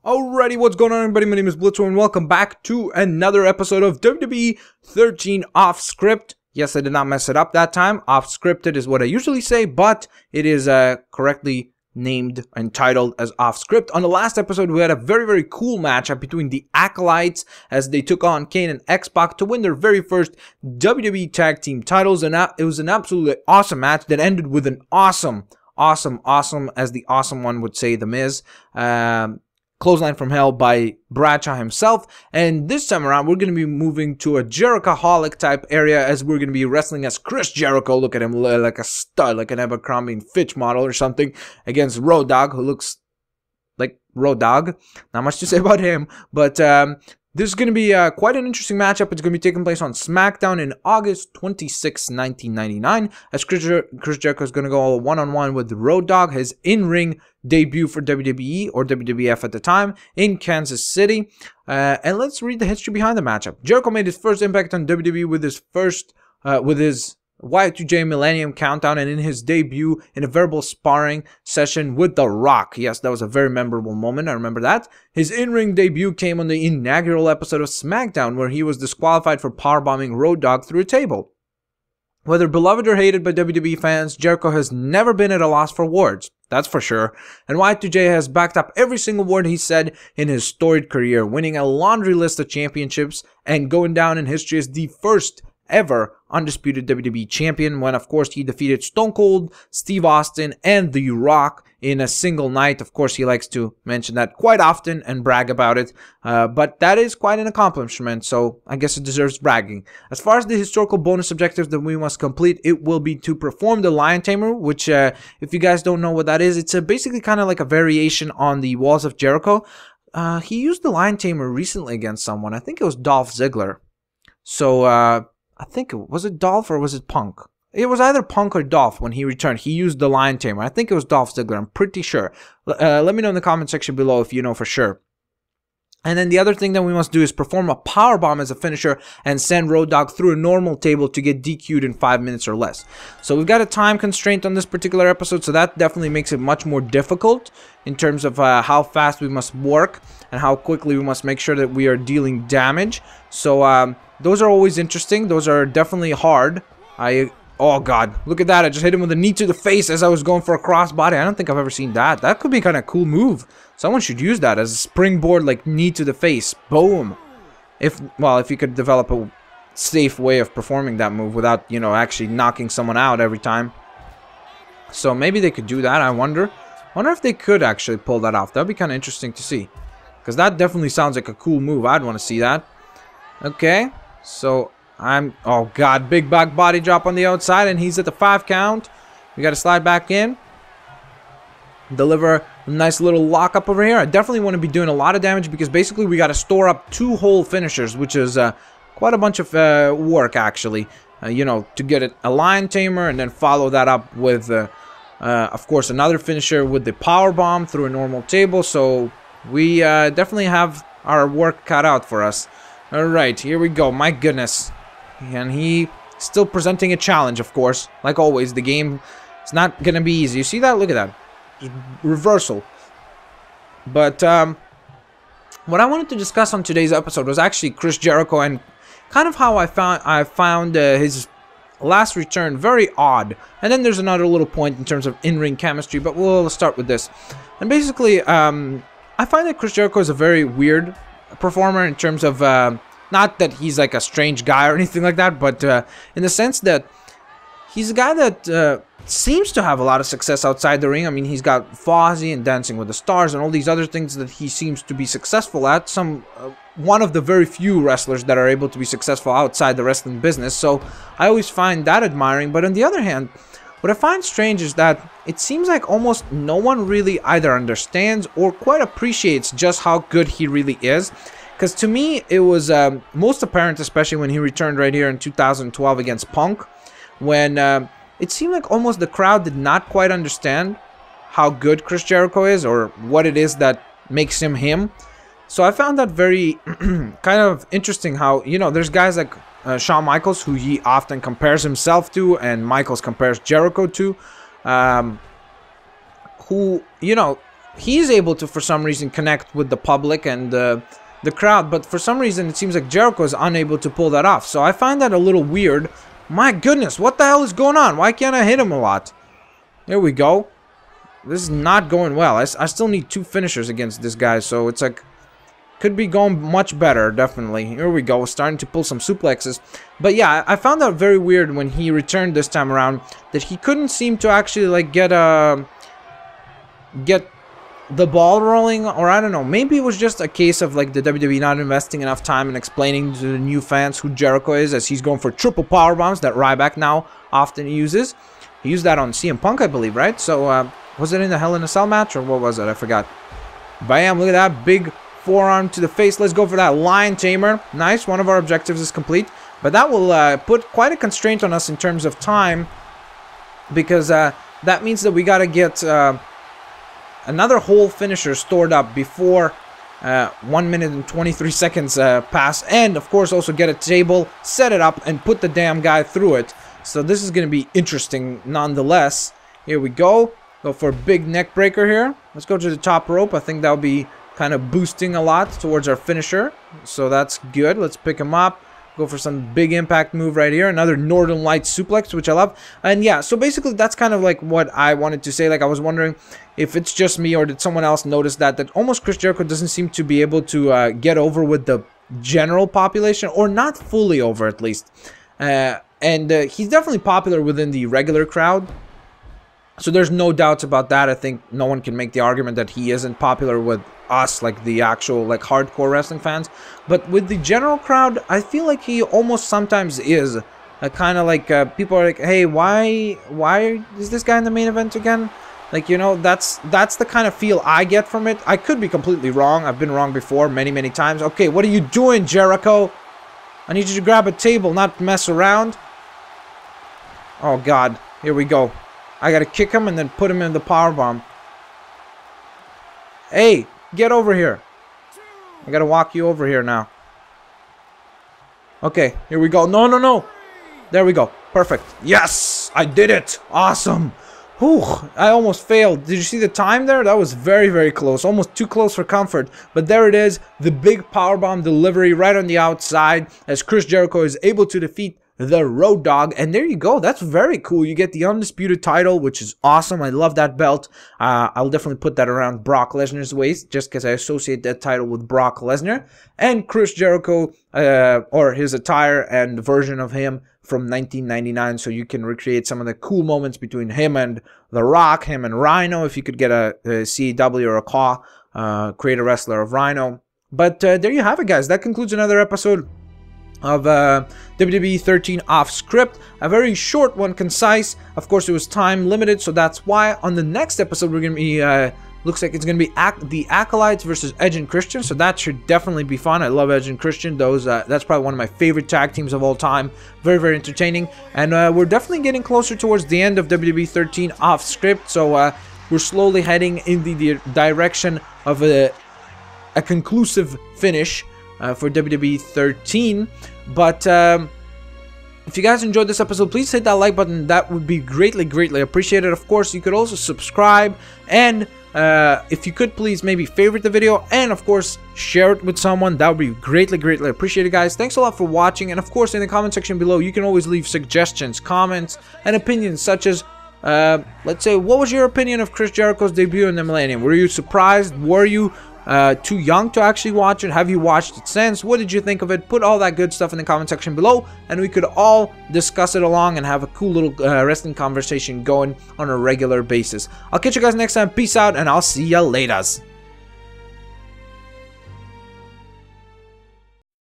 Alrighty, what's going on, everybody? My name is Blitzer and welcome back to another episode of WWE 13 Off Script. Yes, I did not mess it up that time. Off scripted is what I usually say, but it is correctly named and titled as Off Script. On the last episode, we had a very cool matchup between the Acolytes as they took on Kane and X-Pac to win their very first WWE Tag Team titles, and it was an absolutely awesome match that ended with an awesome, as the awesome one would say, The Miz. Clothesline from Hell by Bradshaw himself, and this time around we're going to be moving to a Jericho-holic type area as we're going to be wrestling as Chris Jericho. Look at him, like a stud, like an Abercrombie and Fitch model or something, against Road Dogg, who looks like Road Dogg. Not much to say about him, but this is going to be quite an interesting matchup. It's going to be taking place on SmackDown in August 26, 1999, as Chris Jericho is going to go one-on-one with Road Dogg, his in-ring debut for WWE, or WWF at the time, in Kansas City. And let's read the history behind the matchup. Jericho made his first impact on WWE with his Y2J Millennium Countdown, and in his debut in a verbal sparring session with The Rock. Yes, that was a very memorable moment, I remember that. His in-ring debut came on the inaugural episode of SmackDown, where he was disqualified for powerbombing Road Dogg through a table. Whether beloved or hated by WWE fans, Jericho has never been at a loss for words, that's for sure, and Y2J has backed up every single word he said in his storied career, winning a laundry list of championships and going down in history as the first ever undisputed WWE champion, when of course he defeated Stone Cold, Steve Austin, and The Rock in a single night. Of course, he likes to mention that quite often and brag about it, but that is quite an accomplishment, so I guess it deserves bragging. As far as the historical bonus objectives that we must complete, it will be to perform the Lion Tamer, which if you guys don't know what that is, it's basically kind of like a variation on the Walls of Jericho. He used the Lion Tamer recently against someone. I think it was Dolph Ziggler. So I think was it Dolph or was it Punk? It was either Punk or Dolph when he returned. He used the Lion Tamer. I think it was Dolph Ziggler. I'm pretty sure. Let me know in the comment section below if you know for sure. And then the other thing that we must do is perform a powerbomb as a finisher and send Road Dogg through a normal table to get DQ'd in 5 minutes or less. So we've got a time constraint on this particular episode, so that definitely makes it much more difficult in terms of how fast we must work and how quickly we must make sure that we are dealing damage. So those are always interesting. Those are definitely hard. Oh god, look at that. I just hit him with a knee to the face as I was going for a crossbody. I don't think I've ever seen that. That could be kind of a cool move. Someone should use that as a springboard, like knee to the face. Boom. If you could develop a safe way of performing that move without, you know, actually knocking someone out every time. So maybe they could do that, I wonder. Wonder if they could actually pull that off. That'd be kind of interesting to see, because that definitely sounds like a cool move. I'd want to see that. Okay, so oh god, big back body drop on the outside, and he's at the 5 count. We got to slide back in, deliver a nice little lockup over here. I definitely want to be doing a lot of damage, because basically we got to store up 2 whole finishers, which is quite a bunch of work actually. You know, to get a Lion Tamer and then follow that up with of course another finisher with the power bomb through a normal table. So we definitely have our work cut out for us. Alright, here we go. My goodness. And he still presenting a challenge, of course. Like always, the game is not going to be easy. You see that? Look at that. Reversal. But what I wanted to discuss on today's episode was actually Chris Jericho, and kind of how I found his last return very odd. And then there's another little point in terms of in-ring chemistry, but we'll start with this. And basically, I find that Chris Jericho is a very weird performer in terms of not that he's like a strange guy or anything like that, but in the sense that he's a guy that seems to have a lot of success outside the ring. I mean, he's got Fozzy and Dancing with the Stars and all these other things that he seems to be successful at. One of the very few wrestlers that are able to be successful outside the wrestling business. So I always find that admiring. But on the other hand, what I find strange is that it seems like almost no one really either understands or quite appreciates just how good he really is. Because to me, it was most apparent, especially when he returned right here in 2012 against Punk, when it seemed like almost the crowd did not quite understand how good Chris Jericho is or what it is that makes him him. So I found that very kind of interesting how, you know, there's guys like Shawn Michaels, who he often compares himself to, and Michaels compares Jericho to, who, you know, he's able to, for some reason, connect with the public and the crowd, but for some reason it seems like Jericho is unable to pull that off. So I find that a little weird. My goodness, what the hell is going on? Why can't I hit him a lot? There we go. This is not going well. I still need 2 finishers against this guy, so it's like, could be going much better, definitely. Here we go, starting to pull some suplexes. But yeah, I found that very weird when he returned this time around, that he couldn't seem to actually like get the ball rolling, or I don't know, maybe it was just a case of like the WWE not investing enough time in explaining to the new fans who Jericho is, as he's going for triple power bombs that Ryback now often uses. He used that on CM Punk, I believe, right? So was it in the Hell in a Cell match, or what was it? I forgot. Bam, look at that big forearm to the face. Let's go for that lion tamer. Nice, one of our objectives is complete, but that will put quite a constraint on us in terms of time, because that means that we got to get another whole finisher stored up before 1 minute and 23 seconds pass, and of course also get a table, set it up, and put the damn guy through it. So this is going to be interesting nonetheless. Here we go. Go for a big neck breaker here. Let's go to the top rope. I think that'll be kind of boosting a lot towards our finisher, so that's good. Let's pick him up. Go for some big impact move right here. Another Northern Lights suplex, which I love. And yeah, so basically that's kind of like what I wanted to say. Like, I was wondering if it's just me or did someone else notice that almost Chris Jericho doesn't seem to be able to get over with the general population, or not fully over at least. And he's definitely popular within the regular crowd, so there's no doubts about that. I think no one can make the argument that he isn't popular with us, like the actual like hardcore wrestling fans. But with the general crowd, I feel like he almost sometimes is kind of like people are like, hey, why is this guy in the main event again? Like, you know, that's the kind of feel I get from it. I could be completely wrong. I've been wrong before many times. Okay, what are you doing, Jericho? I need you to grab a table, not mess around. Oh god, here we go. I gotta kick him and then put him in the powerbomb. Hey, get over here. I gotta walk you over here now. Okay, here we go. No. There we go. Perfect. Yes, I did it. Awesome. Whew, I almost failed. Did you see the time there? That was very close. Almost too close for comfort. But there it is. The big powerbomb delivery right on the outside, as Chris Jericho is able to defeat the Road Dogg. And there you go. That's very cool. You get the undisputed title, which is awesome. I love that belt. I'll definitely put that around Brock Lesnar's waist, just because I associate that title with Brock Lesnar. And Chris Jericho, or his attire and version of him from 1999, so you can recreate some of the cool moments between him and The Rock, him and Rhino, if you could get a CW or a Claw, create a wrestler of Rhino. But there you have it, guys. That concludes another episode of WWE 13 Off Script. A very short one, concise. Of course, it was time limited, so that's why. On the next episode, we're going to be, looks like it's going to be the Acolytes versus Edge and Christian, so that should definitely be fun. I love Edge and Christian. Those that's probably one of my favorite tag teams of all time. Very entertaining. And we're definitely getting closer towards the end of WWE 13 Off Script, so we're slowly heading in the direction of a conclusive finish for WWE 13. But if you guys enjoyed this episode, please hit that like button. That would be greatly appreciated. Of course, you could also subscribe, and if you could please maybe favorite the video, and of course share it with someone. That would be greatly appreciated, guys. Thanks a lot for watching, and of course in the comment section below you can always leave suggestions, comments, and opinions, such as let's say, what was your opinion of Chris Jericho's debut in the Millennium? Were you surprised? Were you too young to actually watch it? Have you watched it since? What did you think of it? Put all that good stuff in the comment section below, and we could all discuss it along and have a cool little wrestling conversation going on a regular basis. I'll catch you guys next time. Peace out, and I'll see ya laters.